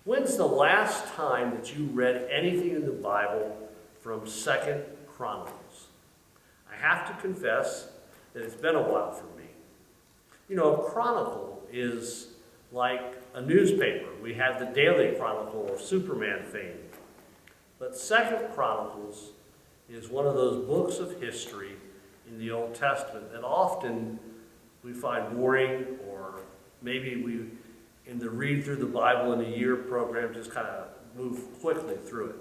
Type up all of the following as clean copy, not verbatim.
When's the last time that you read anything in the Bible from 2nd Chronicles? I have to confess that it's been a while for me. You know, a chronicle is like a newspaper. We have the Daily Chronicle of Superman fame. But 2nd Chronicles is one of those books of history in the Old Testament that often we find boring, or maybe we, in the read through the Bible in a year program, just kind of move quickly through it.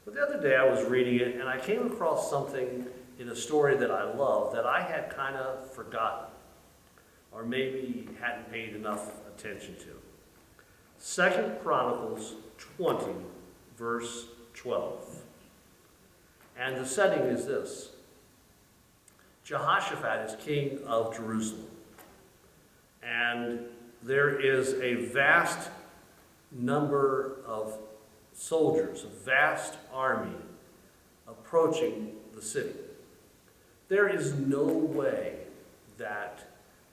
But the other day I was reading it and I came across something in a story that I love that I had kind of forgotten, or maybe hadn't paid enough attention to. 2nd Chronicles 20, verse 12. And the setting is this. Jehoshaphat is king of Jerusalem. And there is a vast number of soldiers, a vast army approaching the city. There is no way that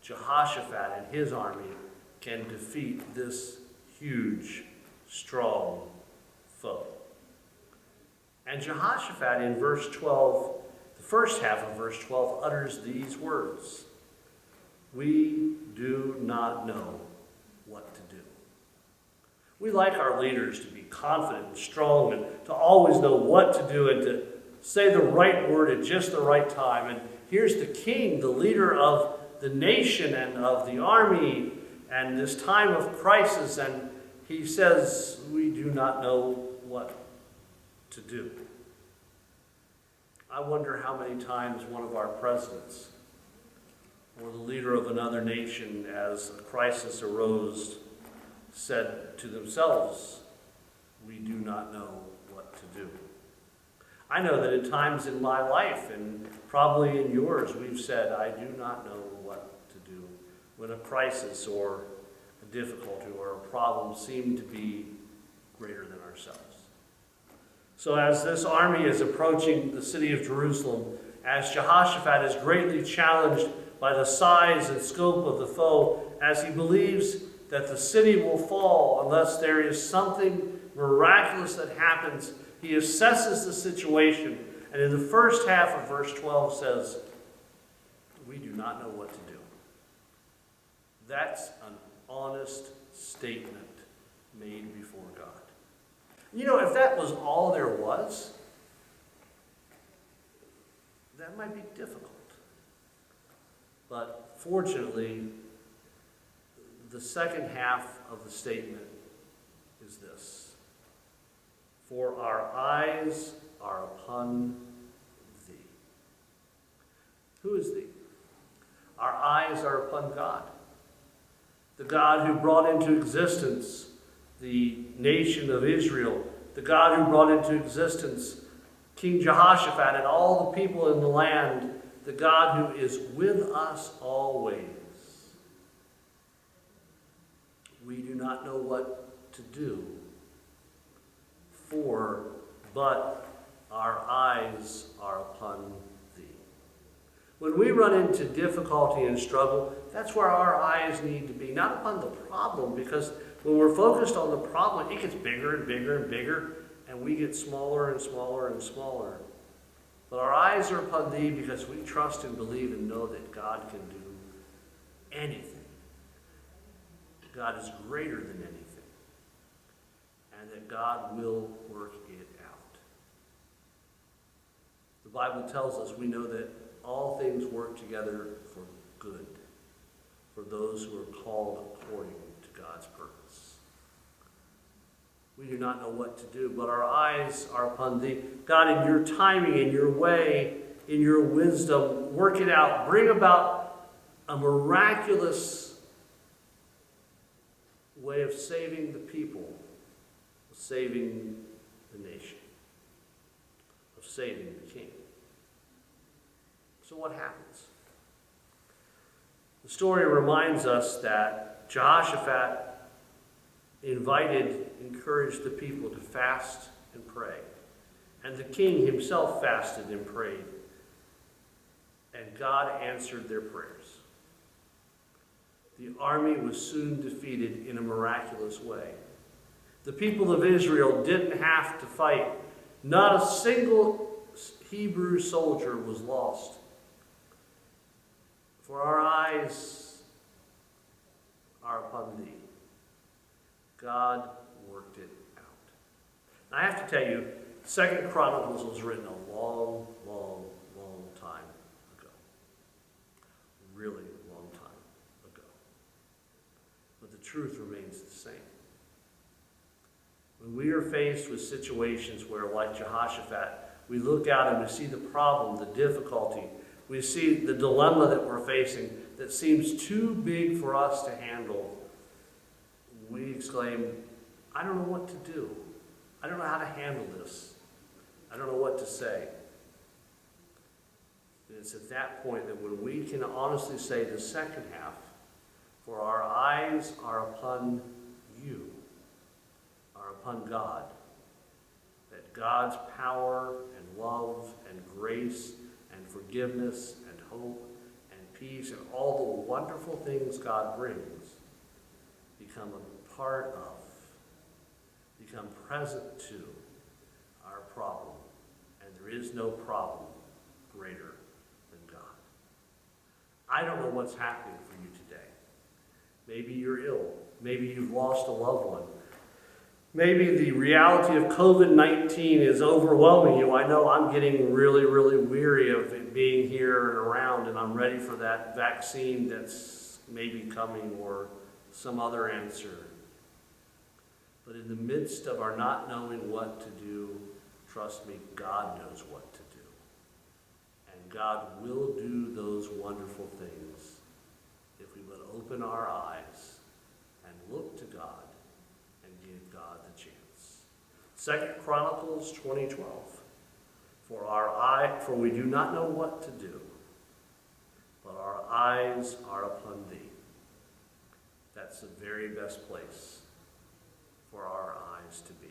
Jehoshaphat and his army can defeat this huge, strong foe. And Jehoshaphat in verse 12, the first half of verse 12, utters these words: "We do not know what to do." We like our leaders to be confident and strong and to always know what to do and to say the right word at just the right time. And here's the king, the leader of the nation and of the army, and this time of crisis, and he says, we do not know what to do. I wonder how many times one of our presidents or the leader of another nation, as a crisis arose, said to themselves, we do not know what to do. I know that at times in my life, and probably in yours, we've said, I do not know what to do, when a crisis or a difficulty or a problem seemed to be greater than ourselves. So as this army is approaching the city of Jerusalem, as Jehoshaphat is greatly challenged by the size and scope of the foe, as he believes that the city will fall unless there is something miraculous that happens, he assesses the situation, and in the first half of verse 12 says, we do not know what to do. That's an honest statement made before God. You know, if that was all there was, that might be difficult. But fortunately, the second half of the statement is this: for our eyes are upon thee. Who is thee? Our eyes are upon God. The God who brought into existence the nation of Israel, the God who brought into existence King Jehoshaphat and all the people in the land, the God who is with us always. We do not know what to do, but our eyes are upon thee. When we run into difficulty and struggle, that's where our eyes need to be, not upon the problem, because when we're focused on the problem, it gets bigger and bigger and bigger, and we get smaller and smaller and smaller. But our eyes are upon thee because we trust and believe and know that God can do anything. God is greater than anything, and that God will work it out. The Bible tells us, we know that all things work together for good, for those who are called according to God's purpose. We do not know what to do, but our eyes are upon thee. God, in your timing, in your way, in your wisdom, work it out. Bring about a miraculous way of saving the people, of saving the nation, of saving the king. So what happens? The story reminds us that Jehoshaphat encouraged the people to fast and pray. And the king himself fasted and prayed. And God answered their prayers. The army was soon defeated in a miraculous way. The people of Israel didn't have to fight. Not a single Hebrew soldier was lost. For our eyes are upon thee. God worked it out. Now, I have to tell you, 2 Chronicles was written a long, long, long time ago. Really long time ago. But the truth remains the same. When we are faced with situations where, like Jehoshaphat, we look out and we see the problem, the difficulty, we see the dilemma that we're facing that seems too big for us to handle, we exclaim, I don't know what to do. I don't know how to handle this. I don't know what to say. And it's at that point that when we can honestly say the second half, for our eyes are upon you, are upon God, that God's power and love and grace and forgiveness and hope and peace and all the wonderful things God brings become a part of, become present to our problem. And there is no problem greater than God. I don't know what's happening for you today. Maybe you're ill. Maybe you've lost a loved one. Maybe the reality of COVID-19 is overwhelming you. I know I'm getting really, really weary of it being here and around, and I'm ready for that vaccine that's maybe coming or some other answer. But in the midst of our not knowing what to do, trust me, God knows what to do. And God will do those wonderful things if we would open our eyes and look to God and give God the chance. 2 Chronicles 20:12. For we do not know what to do, but our eyes are upon thee. That's the very best place for our eyes to be.